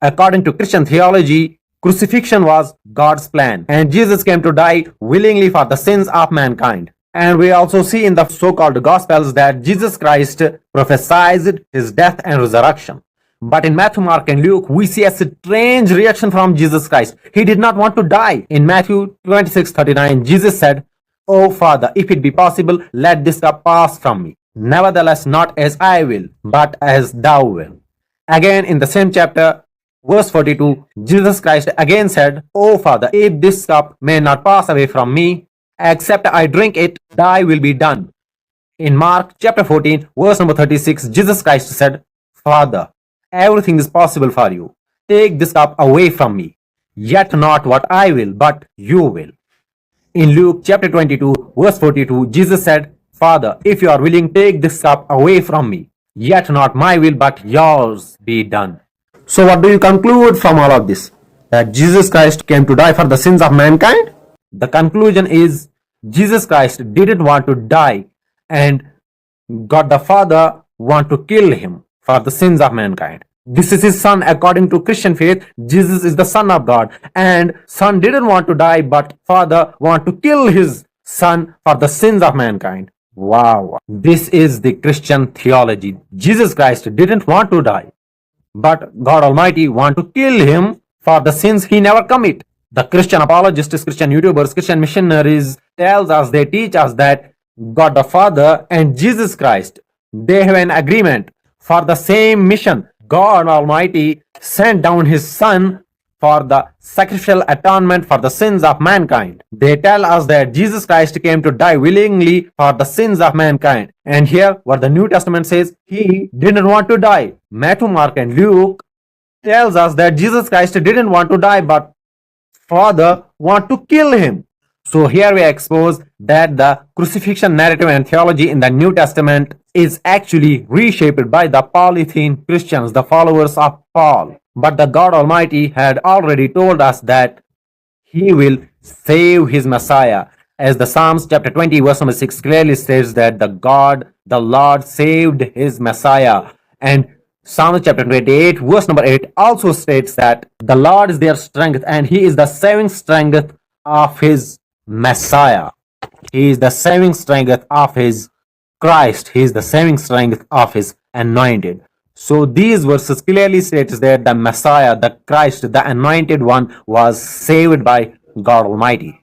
According to Christian theology, crucifixion was God's plan, and Jesus came to die willingly for the sins of mankind. And we also see in the so-called Gospels that Jesus Christ prophesied his death and resurrection. But in Matthew, Mark, and Luke, we see a strange reaction from Jesus Christ. He did not want to die. In Matthew 26:39, Jesus said, "O Father, if it be possible, let this cup pass from me. Nevertheless, not as I will, but as thou wilt." Again, in the same chapter, verse 42, Jesus Christ again said, "O Father, if this cup may not pass away from me, except I drink it, thy will be done." In Mark chapter 14, verse number 36, Jesus Christ said, "Father, everything is possible for you. Take this cup away from me. Yet not what I will, but you will." In Luke chapter 22, verse 42, Jesus said, "Father, if you are willing, take this cup away from me. Yet not my will, but yours be done." So what do you conclude from all of this? That Jesus Christ came to die for the sins of mankind? The conclusion is Jesus Christ didn't want to die, and God the Father want to kill him for the sins of mankind. This is his son. According to Christian faith, Jesus is the son of God, and son didn't want to die, but father want to kill his son for the sins of mankind. Wow, this is the Christian theology. Jesus Christ didn't want to die, but God Almighty want to kill him for the sins he never commit. The Christian apologists, Christian YouTubers, Christian missionaries tells us, they teach us that God the Father and Jesus Christ, they have an agreement for the same mission. God Almighty sent down his son for the sacrificial atonement for the sins of mankind. They tell us that Jesus Christ came to die willingly for the sins of mankind. And here what the New Testament says, he didn't want to die. Matthew, Mark, and Luke tells us that Jesus Christ didn't want to die, but Father want to kill him. So here we expose that the crucifixion narrative and theology in the New Testament is actually reshaped by the polytheist Christians, the followers of Paul. But the God Almighty had already told us that he will save his Messiah. As the Psalms chapter 20 verse number 6 clearly states that the Lord saved his Messiah. And Psalm chapter 28 verse number 8 also states that the Lord is their strength, and he is the saving strength of his Messiah. He is the saving strength of his Christ. He is the saving strength of his anointed. So these verses clearly states that the Messiah, the Christ, the anointed one was saved by God Almighty.